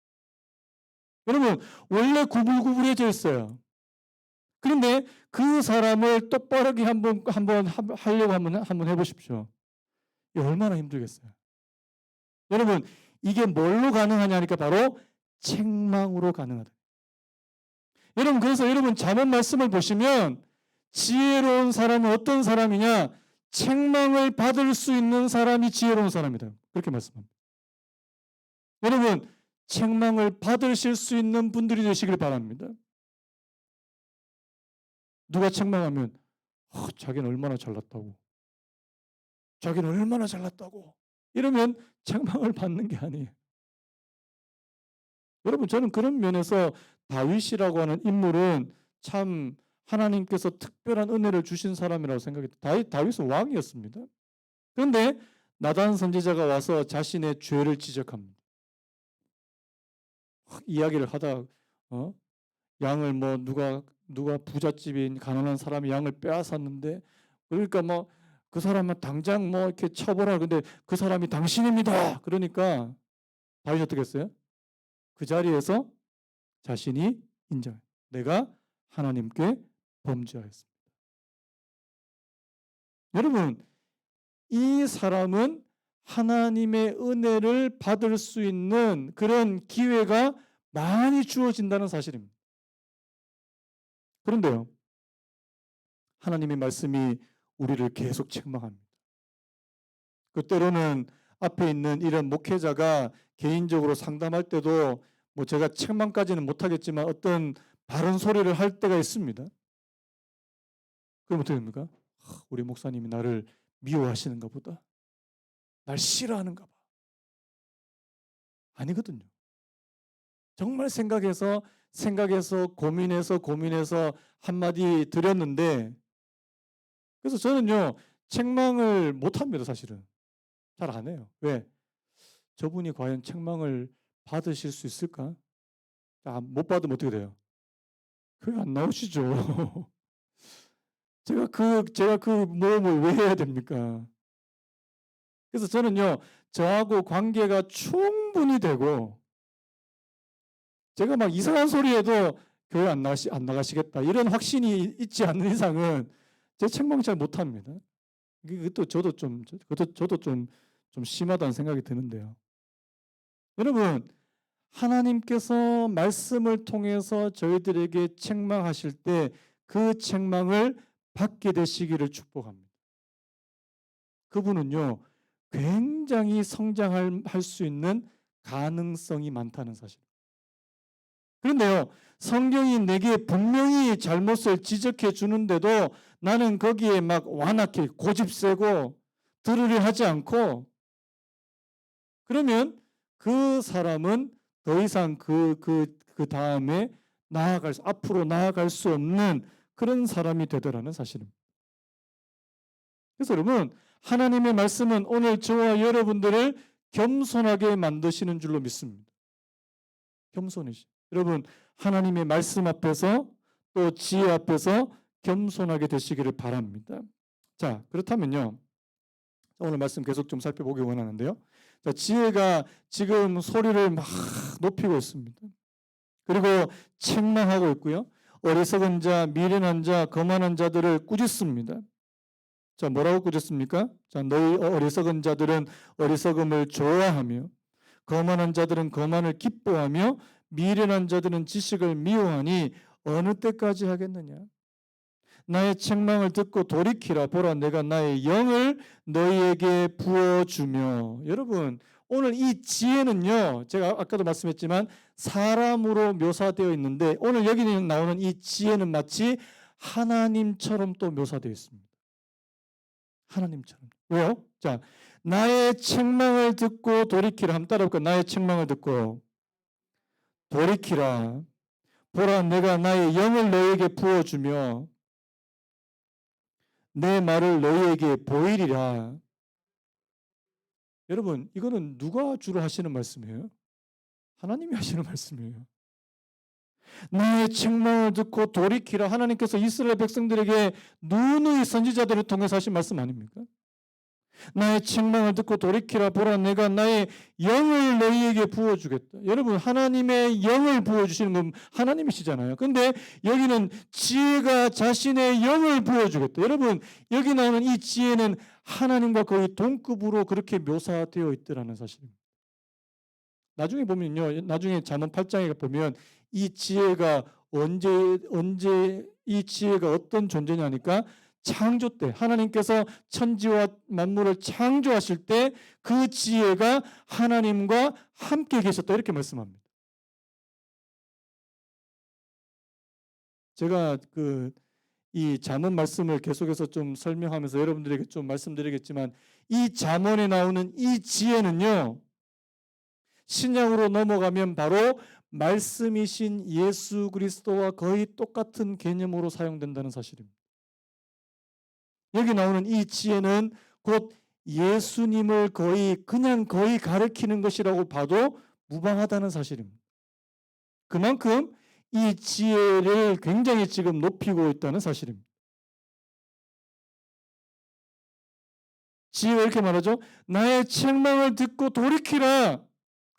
여러분 원래 구불구불해져 있어요. 그런데 그 사람을 똑바르게 한번 하려고 한번 해보십시오. 이게 얼마나 힘들겠어요. 여러분 이게 뭘로 가능하냐니까 바로 책망으로 가능하다. 여러분 그래서 여러분 잠언 말씀을 보시면 지혜로운 사람은 어떤 사람이냐? 책망을 받을 수 있는 사람이 지혜로운 사람이다. 그렇게 말씀합니다. 여러분 책망을 받으실 수 있는 분들이 되시길 바랍니다. 누가 책망하면 자기는 얼마나 잘났다고, 자기는 얼마나 잘났다고 이러면 책망을 받는 게 아니에요. 여러분 저는 그런 면에서 다윗이라고 하는 인물은 참 하나님께서 특별한 은혜를 주신 사람이라고 생각해요. 다윗은 왕이었습니다. 그런데 나단 선지자가 와서 자신의 죄를 지적합니다. 이야기를 하다 양을 뭐 누가 부잣집인 가난한 사람이 양을 빼앗았는데 그러니까 뭐 그 사람은 당장 뭐 이렇게 처벌하라. 근데 그 사람이 당신입니다. 그러니까 다윗이 어떻게 했어요? 그 자리에서 자신이 인정해. 내가 하나님께 범죄하였습니다. 여러분 이 사람은 하나님의 은혜를 받을 수 있는 그런 기회가 많이 주어진다는 사실입니다. 그런데요, 하나님의 말씀이 우리를 계속 책망합니다. 그 때로는 앞에 있는 이런 목회자가 개인적으로 상담할 때도 뭐 제가 책망까지는 못하겠지만 어떤 바른 소리를 할 때가 있습니다. 그럼 어떻게 됩니까? 우리 목사님이 나를 미워하시는가 보다. 날 싫어하는가 봐. 아니거든요. 정말 생각해서 고민해서 한마디 드렸는데 그래서 저는요 책망을 못합니다. 사실은 잘 안 해요. 왜? 저분이 과연 책망을 받으실 수 있을까? 못 받으면 어떻게 돼요? 교회 안 나오시죠. 제가 왜 해야 됩니까? 그래서 저는요 저하고 관계가 충분히 되고 제가 막 이상한 소리 해도 교회 안 나가시겠다 이런 확신이 있지 않는 이상은 제 책망 잘 못합니다. 그것도 저도 좀 심하다는 생각이 드는데요. 여러분 하나님께서 말씀을 통해서 저희들에게 책망하실 때 그 책망을 받게 되시기를 축복합니다. 그분은요 굉장히 성장할 수 있는 가능성이 많다는 사실. 그런데요 성경이 내게 분명히 잘못을 지적해 주는데도 나는 거기에 막 완악해 고집세고 들으려 하지 않고 그러면 그 사람은 더 이상 그 다음에 앞으로 나아갈 수 없는 그런 사람이 되더라는 사실입니다. 그래서 여러분 하나님의 말씀은 오늘 저와 여러분들을 겸손하게 만드시는 줄로 믿습니다. 겸손이시. 여러분 하나님의 말씀 앞에서 또 지혜 앞에서 겸손하게 되시기를 바랍니다. 자 그렇다면요 오늘 말씀 계속 좀 살펴보기 원하는데요. 자, 지혜가 지금 소리를 막 높이고 있습니다. 그리고 책망하고 있고요. 어리석은 자, 미련한 자, 거만한 자들을 꾸짖습니다. 자, 뭐라고 꾸짖습니까? 자, 너희 어리석은 자들은 어리석음을 좋아하며 거만한 자들은 거만을 기뻐하며 미련한 자들은 지식을 미워하니 어느 때까지 하겠느냐? 나의 책망을 듣고 돌이키라. 보라 내가 나의 영을 너희에게 부어주며. 여러분 오늘 이 지혜는요 제가 아까도 말씀했지만 사람으로 묘사되어 있는데 오늘 여기 나오는 이 지혜는 마치 하나님처럼 또 묘사되어 있습니다. 하나님처럼. 왜요? 자, 나의 책망을 듣고 돌이키라. 한번 따라볼까요? 나의 책망을 듣고 돌이키라. 보라 내가 나의 영을 너희에게 부어주며 내 말을 너희에게 보이리라. 여러분, 이거는 누가 주로 하시는 말씀이에요? 하나님이 하시는 말씀이에요. 나의 책망을 듣고 돌이키라. 하나님께서 이스라엘 백성들에게 누누이 선지자들을 통해서 하신 말씀 아닙니까? 나의 책망을 듣고 돌이키라. 보라, 내가 나의 영을 너희에게 부어주겠다. 여러분, 하나님의 영을 부어주시는 건 하나님이시잖아요. 근데 여기는 지혜가 자신의 영을 부어주겠다. 여러분, 여기 나오는 이 지혜는 하나님과 거의 동급으로 그렇게 묘사되어 있더라는 사실입니다. 나중에 보면요, 나중에 잠언 8장에 보면 이 지혜가 언제 이 지혜가 어떤 존재냐니까, 창조 때 하나님께서 천지와 만물을 창조하실 때 그 지혜가 하나님과 함께 계셨다, 이렇게 말씀합니다. 제가 이 잠언 말씀을 계속해서 좀 설명하면서 여러분들에게 좀 말씀드리겠지만, 이 잠언에 나오는 이 지혜는요, 신약으로 넘어가면 바로 말씀이신 예수 그리스도와 거의 똑같은 개념으로 사용된다는 사실입니다. 여기 나오는 이 지혜는 곧 예수님을 거의 가리키는 것이라고 봐도 무방하다는 사실입니다. 그만큼 이 지혜를 굉장히 지금 높이고 있다는 사실입니다. 지혜가 이렇게 말하죠. 나의 책망을 듣고 돌이키라.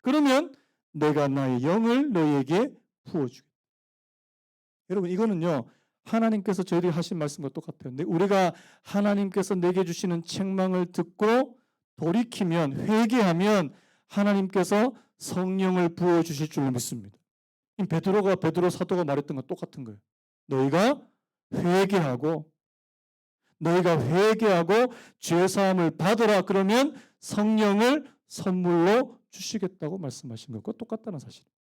그러면 내가 나의 영을 너희에게 부어주겠다. 여러분, 이거는요, 하나님께서 저희들이 하신 말씀과 똑같아요. 근데 우리가 하나님께서 내게 주시는 책망을 듣고 돌이키면, 회개하면 하나님께서 성령을 부어주실 줄로 믿습니다. 베드로 사도가 말했던 건 똑같은 거예요. 너희가 회개하고 죄사함을 받으라. 그러면 성령을 선물로 주시겠다고 말씀하신 것과 똑같다는 사실입니다.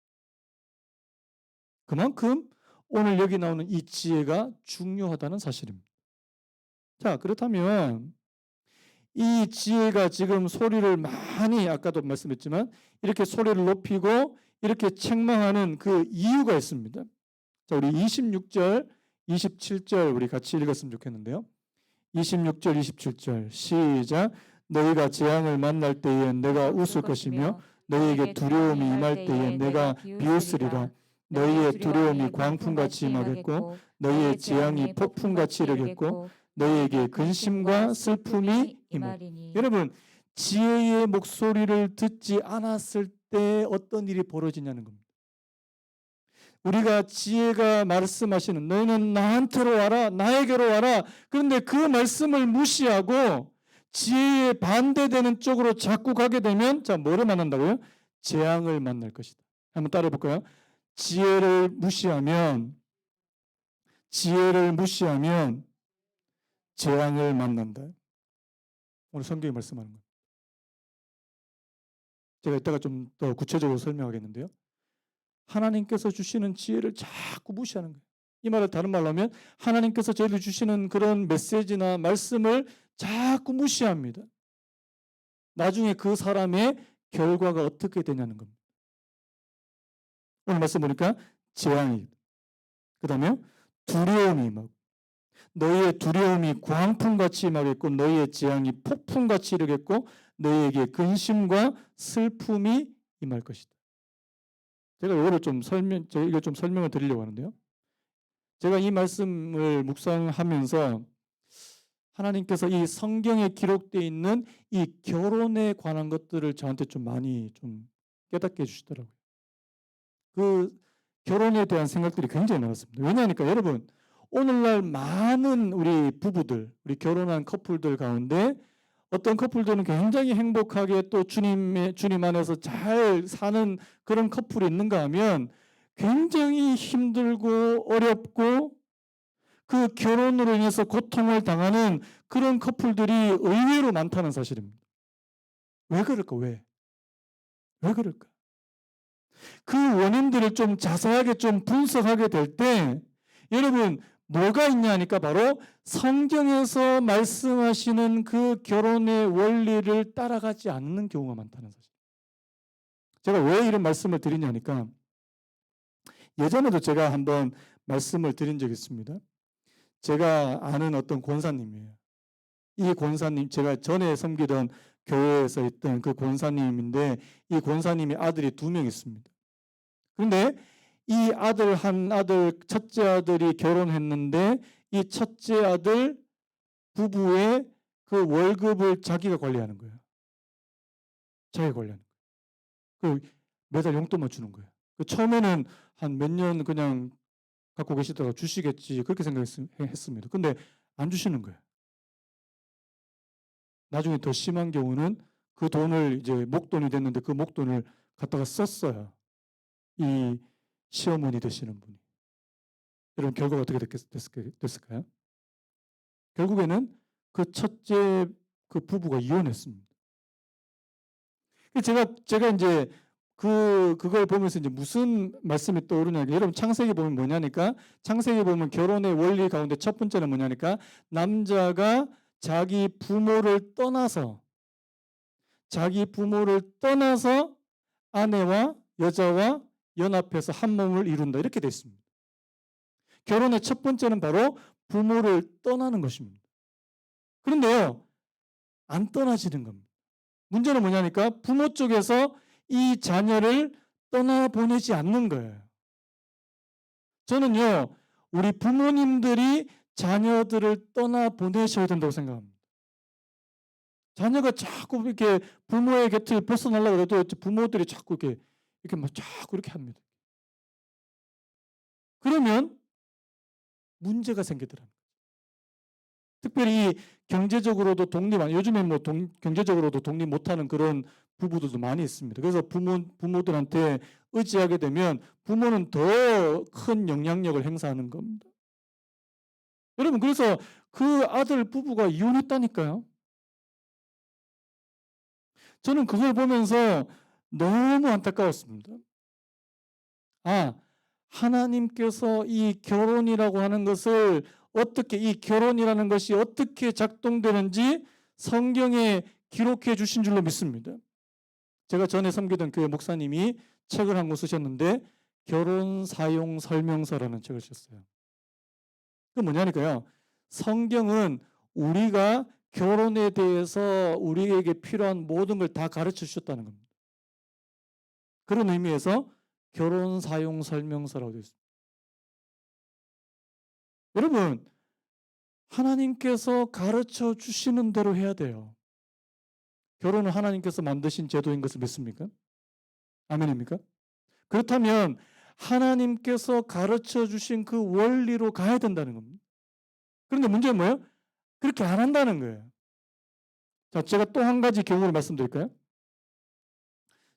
그만큼 오늘 여기 나오는 이 지혜가 중요하다는 사실입니다. 자, 그렇다면 이 지혜가 지금 소리를 많이, 아까도 말씀했지만 이렇게 소리를 높이고 이렇게 책망하는 그 이유가 있습니다. 자, 우리 26절, 27절 우리 같이 읽었으면 좋겠는데요. 26절, 27절 시작. 너희가 재앙을 만날 때에 내가 웃을 것이며 너희에게 두려움이 임할 때에 내가 비웃으리라. 너희의 두려움이 광풍같이 임하겠고 너희의 재앙이 폭풍같이 이르겠고 너희에게 근심과 슬픔이 임하리니. 여러분, 지혜의 목소리를 듣지 않았을 때 어떤 일이 벌어지냐는 겁니다. 우리가 지혜가 말씀하시는 너희는 나한테로 와라, 나에게로 와라. 그런데 그 말씀을 무시하고 지혜에 반대되는 쪽으로 자꾸 가게 되면, 자, 뭐를 만난다고요? 재앙을 만날 것이다. 한번 따라해 볼까요? 지혜를 무시하면 재앙을 만난다. 오늘 성경이 말씀하는 거예요. 제가 이따가 좀 더 구체적으로 설명하겠는데요. 하나님께서 주시는 지혜를 자꾸 무시하는 거예요. 이 말을 다른 말로 하면 하나님께서 저희들 주시는 그런 메시지나 말씀을 자꾸 무시합니다. 나중에 그 사람의 결과가 어떻게 되냐는 겁니다. 오늘 말씀 보니까 재앙이, 그 다음에 두려움이 임하고 너희의 두려움이 광풍같이 임하겠고 너희의 재앙이 폭풍같이 이르겠고 너희에게 근심과 슬픔이 임할 것이다. 제가 이걸 좀 설명을 드리려고 하는데요. 제가 이 말씀을 묵상하면서 하나님께서 이 성경에 기록되어 있는 이 결혼에 관한 것들을 저한테 좀 많이 좀 깨닫게 해주시더라고요. 그 결혼에 대한 생각들이 굉장히 많았습니다. 왜냐하니까 여러분, 오늘날 많은 우리 부부들, 우리 결혼한 커플들 가운데 어떤 커플들은 굉장히 행복하게 또 주님 안에서 잘 사는 그런 커플이 있는가 하면 굉장히 힘들고 어렵고 그 결혼으로 인해서 고통을 당하는 그런 커플들이 의외로 많다는 사실입니다. 왜 그럴까? 왜 그럴까? 그 원인들을 좀 자세하게 좀 분석하게 될 때 여러분, 뭐가 있냐 하니까 바로 성경에서 말씀하시는 그 결혼의 원리를 따라가지 않는 경우가 많다는 사실. 제가 왜 이런 말씀을 드리냐 하니까 예전에도 제가 한번 말씀을 드린 적이 있습니다. 제가 아는 어떤 권사님이에요. 이 권사님, 제가 전에 섬기던 교회에서 있던 그 권사님인데 이 권사님이 아들이 2명 있습니다. 그런데 이 한 아들, 첫째 아들이 결혼했는데 이 첫째 아들 부부의 그 월급을 자기가 관리하는 거예요. 자기가 관리하는 거예요. 그 매달 용돈만 주는 거예요. 그 처음에는 한 몇 년 그냥 갖고 계시다가 주시겠지 그렇게 생각했습니다. 근데 안 주시는 거예요. 나중에 더 심한 경우는 그 돈을 이제 목돈이 됐는데 그 목돈을 갖다가 썼어요. 이 시어머니 되시는 분이. 여러분 결과가 어떻게 됐을까요? 결국에는 그 첫째 그 부부가 이혼했습니다. 제가 이제 그걸 보면서 이제 무슨 말씀이 떠오르냐. 여러분 창세기 보면 뭐냐니까 창세기 보면 결혼의 원리 가운데 첫 번째는 뭐냐니까 남자가 자기 부모를 떠나서 아내와 여자와 연합해서 한 몸을 이룬다. 이렇게 되어 있습니다. 결혼의 첫 번째는 바로 부모를 떠나는 것입니다. 그런데요, 안 떠나지는 겁니다. 문제는 뭐냐니까 부모 쪽에서 이 자녀를 떠나보내지 않는 거예요. 저는요, 우리 부모님들이 자녀들을 떠나보내셔야 된다고 생각합니다. 자녀가 자꾸 이렇게 부모의 곁을 벗어나려고 해도 부모들이 자꾸 이렇게 막 자꾸 이렇게 합니다. 그러면 문제가 생기더라고요. 특별히 경제적으로도 요즘에 뭐 경제적으로도 독립 못하는 그런 부부들도 많이 있습니다. 그래서 부모들한테 의지하게 되면 부모는 더 큰 영향력을 행사하는 겁니다. 여러분, 그래서 그 아들 부부가 이혼했다니까요. 저는 그걸 보면서 너무 안타까웠습니다. 하나님께서 이 결혼이라고 하는 것을 이 결혼이라는 것이 어떻게 작동되는지 성경에 기록해 주신 줄로 믿습니다. 제가 전에 섬기던 교회 목사님이 책을 한 권 쓰셨는데 결혼 사용 설명서라는 책을 쓰셨어요. 그 뭐냐니까요. 성경은 우리가 결혼에 대해서 우리에게 필요한 모든 걸 다 가르쳐 주셨다는 겁니다. 그런 의미에서 결혼 사용 설명서라고 되어 있습니다. 여러분, 하나님께서 가르쳐 주시는 대로 해야 돼요. 결혼은 하나님께서 만드신 제도인 것을 믿습니까? 아멘입니까? 그렇다면 하나님께서 가르쳐 주신 그 원리로 가야 된다는 겁니다. 그런데 문제는 뭐예요? 그렇게 안 한다는 거예요. 자, 제가 또 한 가지 경우를 말씀드릴까요?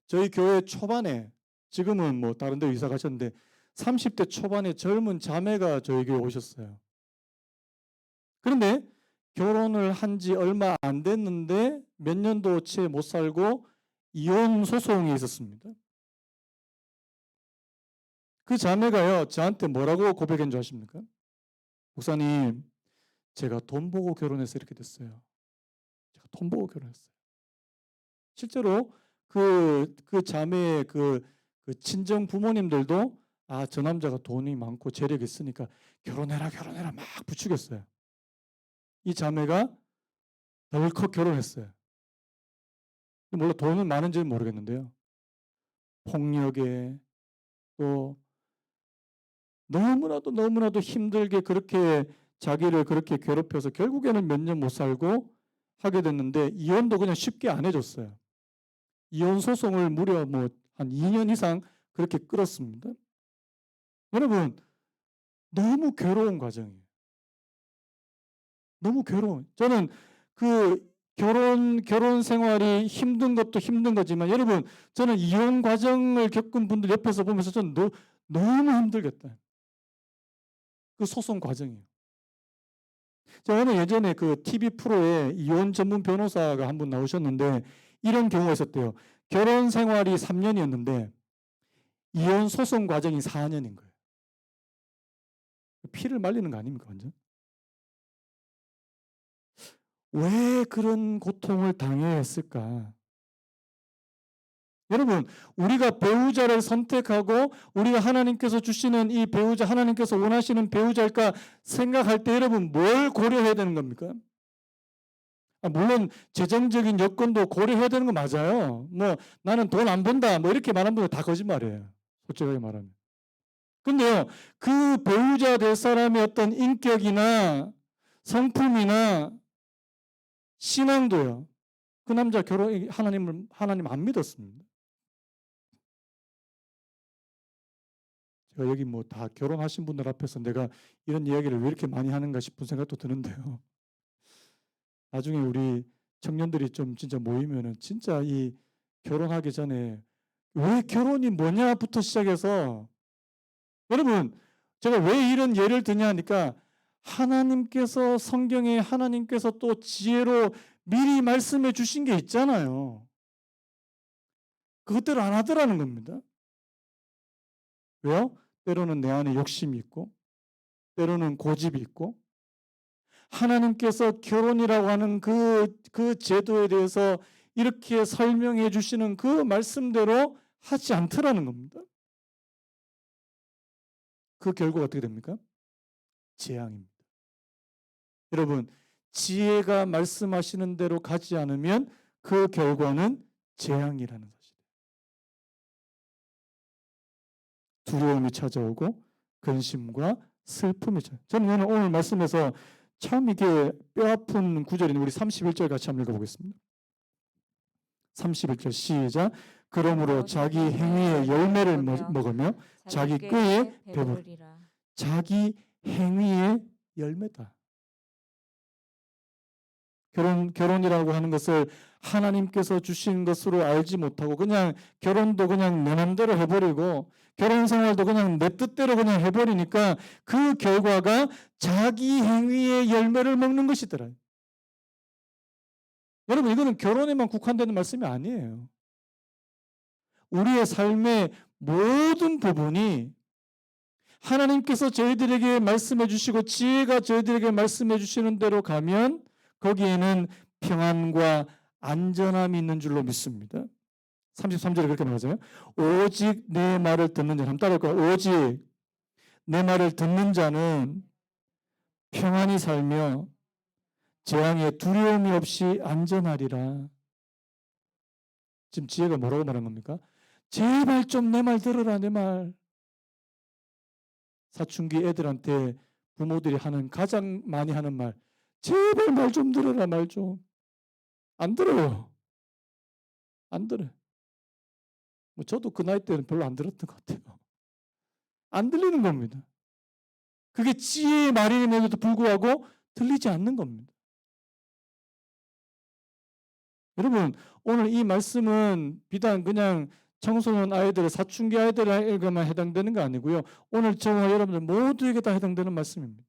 저희 교회 초반에, 지금은 뭐 다른 데 이사 가셨는데 30대 초반에 젊은 자매가 저희 교회 오셨어요. 그런데 결혼을 한 지 얼마 안 됐는데 몇 년도 채 못 살고 이혼 소송이 있었습니다. 그 자매가요, 저한테 뭐라고 고백한 줄 아십니까? 목사님, 제가 돈 보고 결혼해서 이렇게 됐어요. 제가 돈 보고 결혼했어요. 실제로 그 자매의 그 친정 부모님들도 저 남자가 돈이 많고 재력이 있으니까 결혼해라 막 부추겼어요. 이 자매가 덜컥 결혼했어요. 물론 돈은 많은지는 모르겠는데요. 폭력에 또 너무나도 힘들게 그렇게 자기를 그렇게 괴롭혀서 결국에는 몇 년 못 살고 하게 됐는데 이혼도 그냥 쉽게 안 해줬어요. 이혼 소송을 무려 뭐 한 2년 이상 그렇게 끌었습니다. 여러분, 너무 괴로운 과정이에요. 너무 괴로운. 저는 그 결혼 생활이 힘든 것도 힘든 거지만 여러분, 저는 이혼 과정을 겪은 분들 옆에서 보면서 저는 너무 힘들겠다. 그 소송 과정이에요. 저는 예전에 그 TV 프로에 이혼 전문 변호사가 한 분 나오셨는데 이런 경우가 있었대요. 결혼 생활이 3년이었는데 이혼 소송 과정이 4년인 거예요. 피를 말리는 거 아닙니까, 완전? 왜 그런 고통을 당해야 했을까? 여러분, 우리가 배우자를 선택하고 우리가 하나님께서 주시는 이 배우자, 하나님께서 원하시는 배우자일까 생각할 때 여러분 뭘 고려해야 되는 겁니까? 물론 재정적인 여건도 고려해야 되는 거 맞아요. 뭐 나는 돈 안 번다 뭐 이렇게 말하는 분들 다 거짓말이에요. 솔직하게 말하면. 근데요, 그 배우자 될 사람의 어떤 인격이나 성품이나 신앙도요, 그 남자 하나님 안 믿었습니다. 제가 여기 뭐 다 결혼하신 분들 앞에서 내가 이런 이야기를 왜 이렇게 많이 하는가 싶은 생각도 드는데요. 나중에 우리 청년들이 좀 진짜 모이면은 진짜 이 결혼하기 전에 왜 결혼이 뭐냐부터 시작해서, 여러분 제가 왜 이런 예를 드냐 하니까 하나님께서 성경에 하나님께서 또 지혜로 미리 말씀해 주신 게 있잖아요. 그것대로 안 하더라는 겁니다. 왜요? 때로는 내 안에 욕심이 있고 때로는 고집이 있고 하나님께서 결혼이라고 하는 그 제도에 대해서 이렇게 설명해 주시는 그 말씀대로 하지 않더라는 겁니다. 그 결과가 어떻게 됩니까? 재앙입니다. 여러분, 지혜가 말씀하시는 대로 가지 않으면 그 결과는 재앙이라는 사실이에요. 두려움이 찾아오고 근심과 슬픔이 찾아오고. 저는 오늘 말씀에서 참 이게 뼈아픈 구절인 우리 31절 같이 한번 읽어보겠습니다. 31절 시작. 그러므로 자기 행위의 열매를 먹으며 자기 꾀에 배부르리라. 자기 행위의 열매다. 결혼이라고 하는 것을 하나님께서 주신 것으로 알지 못하고 그냥 결혼도 그냥 내 맘대로 해버리고 결혼 생활도 그냥 내 뜻대로 그냥 해버리니까 그 결과가 자기 행위의 열매를 먹는 것이더라. 여러분, 이거는 결혼에만 국한되는 말씀이 아니에요. 우리의 삶의 모든 부분이 하나님께서 저희들에게 말씀해 주시고 지혜가 저희들에게 말씀해 주시는 대로 가면 거기에는 평안과 안전함이 있는 줄로 믿습니다. 33절에 그렇게 말하잖아요. 오직 내 말을 듣는 자는, 한번 따라할까요? 오직 내 말을 듣는 자는 평안히 살며 재앙에 두려움이 없이 안전하리라. 지금 지혜가 뭐라고 말한 겁니까? 제발 좀 내 말 들어라, 내 말. 사춘기 애들한테 부모들이 하는 가장 많이 하는 말, 제발 말 좀 들어라, 말 좀. 안 들어요. 안 들어요. 뭐 저도 그 나이 때는 별로 안 들었던 것 같아요. 안 들리는 겁니다. 그게 지혜의 말임에도 불구하고 들리지 않는 겁니다. 여러분, 오늘 이 말씀은 비단 그냥 청소년 아이들, 사춘기 아이들에게만 해당되는 게 아니고요. 오늘 저와 여러분들 모두에게 다 해당되는 말씀입니다.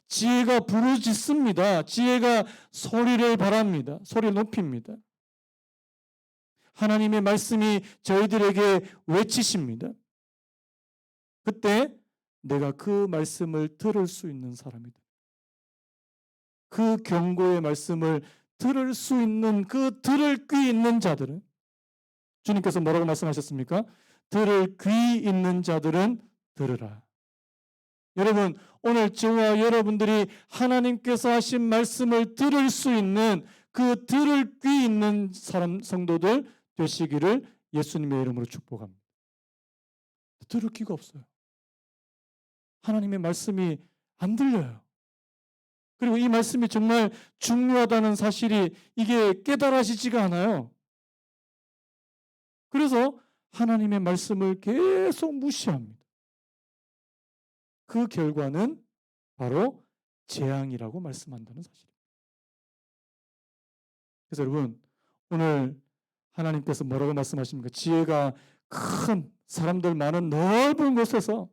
지혜가 부르짖습니다. 지혜가 소리를 바랍니다. 소리를 높입니다. 하나님의 말씀이 저희들에게 외치십니다. 그때 내가 그 말씀을 들을 수 있는 사람이다. 그 경고의 말씀을 들을 수 있는 그 들을 귀 있는 자들은, 주님께서 뭐라고 말씀하셨습니까? 들을 귀 있는 자들은 들으라. 여러분, 오늘 저와 여러분들이 하나님께서 하신 말씀을 들을 수 있는 그 들을 귀 있는 사람, 성도들 되시기를 예수님의 이름으로 축복합니다. 들을 귀가 없어요. 하나님의 말씀이 안 들려요. 그리고 이 말씀이 정말 중요하다는 사실이 이게 깨달아지지가 않아요. 그래서 하나님의 말씀을 계속 무시합니다. 그 결과는 바로 재앙이라고 말씀한다는 사실입니다. 그래서 여러분, 오늘 하나님께서 뭐라고 말씀하십니까? 지혜가 큰 사람들 많은 넓은 곳에서,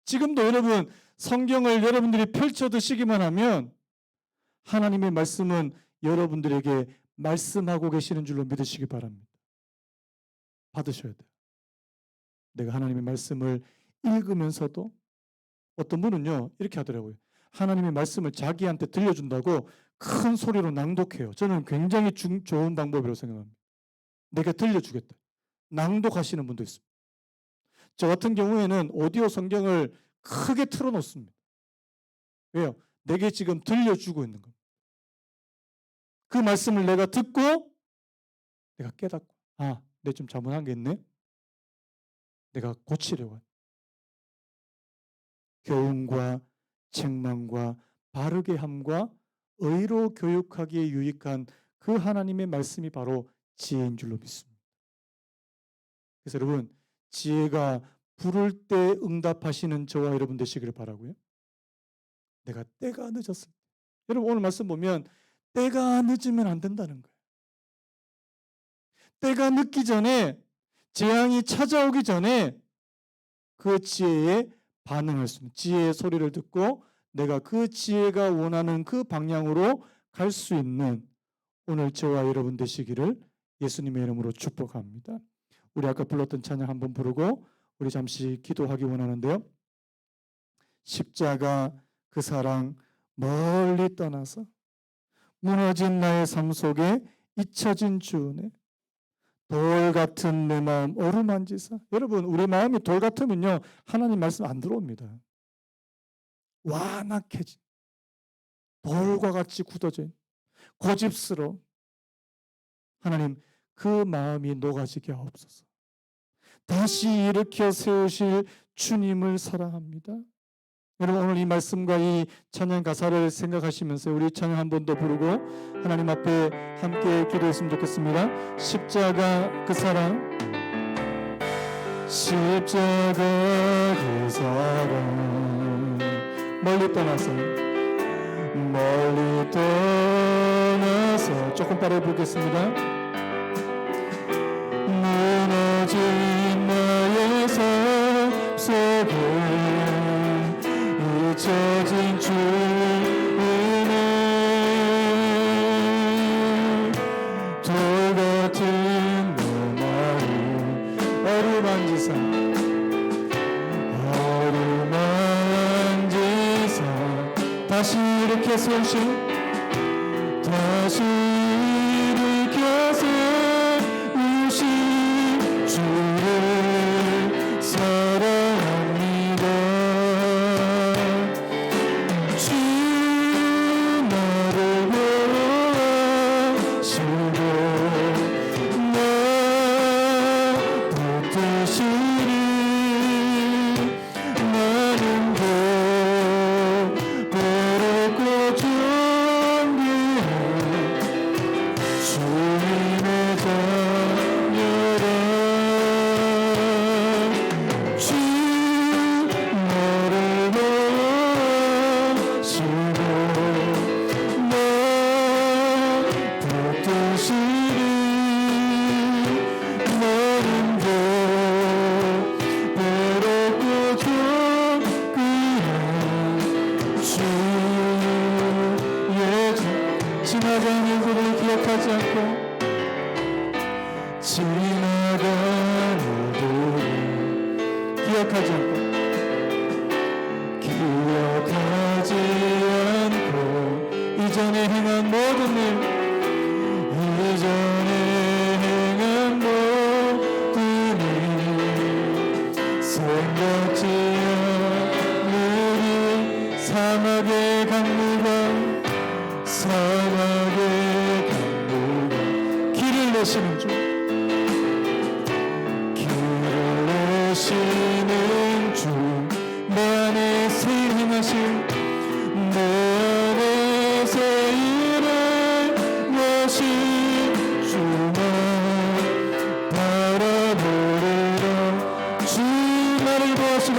지금도 여러분 성경을 여러분들이 펼쳐 드시기만 하면 하나님의 말씀은 여러분들에게 말씀하고 계시는 줄로 믿으시기 바랍니다. 받으셔야 돼요. 내가 하나님의 말씀을 읽으면서도, 어떤 분은요 이렇게 하더라고요. 하나님의 말씀을 자기한테 들려준다고 큰 소리로 낭독해요. 저는 굉장히 좋은 방법이라고 생각합니다. 내가 들려주겠다. 낭독하시는 분도 있습니다. 저 같은 경우에는 오디오 성경을 크게 틀어놓습니다. 왜요? 내게 지금 들려주고 있는 겁니다. 그 말씀을 내가 듣고 내가 깨닫고 아, 내가 좀 잘못한 게 있네. 내가 고치려고 한다. 교훈과 책망과 바르게 함과 의로 교육하기에 유익한 그 하나님의 말씀이 바로 지혜인 줄로 믿습니다. 그래서 여러분, 지혜가 부를 때 응답하시는 저와 여러분 되시기를 바라고요. 내가 때가 늦었을 때. 여러분 오늘 말씀 보면 때가 늦으면 안 된다는 거예요. 때가 늦기 전에, 재앙이 찾아오기 전에 그 지혜에 반응할 수 있는, 지혜의 소리를 듣고 내가 그 지혜가 원하는 그 방향으로 갈 수 있는 오늘 저와 여러분 되시기를 예수님의 이름으로 축복합니다. 우리 아까 불렀던 찬양 한번 부르고 우리 잠시 기도하기 원하는데요. 십자가 그 사랑 멀리 떠나서 무너진 나의 삶 속에 잊혀진 주 은혜, 돌 같은 내 마음 어루만지사. 여러분 우리 마음이 돌 같으면요 하나님 말씀 안 들어옵니다. 완악해진, 돌과 같이 굳어진, 고집스러운 하나님, 그 마음이 녹아지게 하옵소서. 다시 일으켜 세우실 주님을 사랑합니다. 여러분 오늘 이 말씀과 이 찬양 가사를 생각하시면서 우리 찬양 한 번 더 부르고 하나님 앞에 함께 기도했으면 좋겠습니다. 십자가 그 사랑, 십자가 그 사랑 멀리 떠나서 조금 따라해 보겠습니다. 무너진 나의 삶 속에 잊혀진 주 은혜, 돌 같은 내 마음 어루만지사 다시 일으켜 세우신, 다시 일으켜 세우신 주를 사랑합니다. 주 나를 보호하시고 나 붙드시리. 나는 외롭고 존귀한 주님의 자녀라. 주 나를 보호하시고 나 붙드시리. 나는 외롭고 존귀한 주의 지나가는 일들을 기억하지 않고, 지나가는 일들을 기억하지 않고, 기억하지 않고 이전에 행한 모든 일, 이전에 행한 모든 일 생각지 않으리. 사막의 강물과 사막의 강물과 길을 내시는 주, 길을 내시는 주, 내 안에 새 일 행하실, 내 안에 새 일을 하신 주만 바라보리라. 주 나를 보시고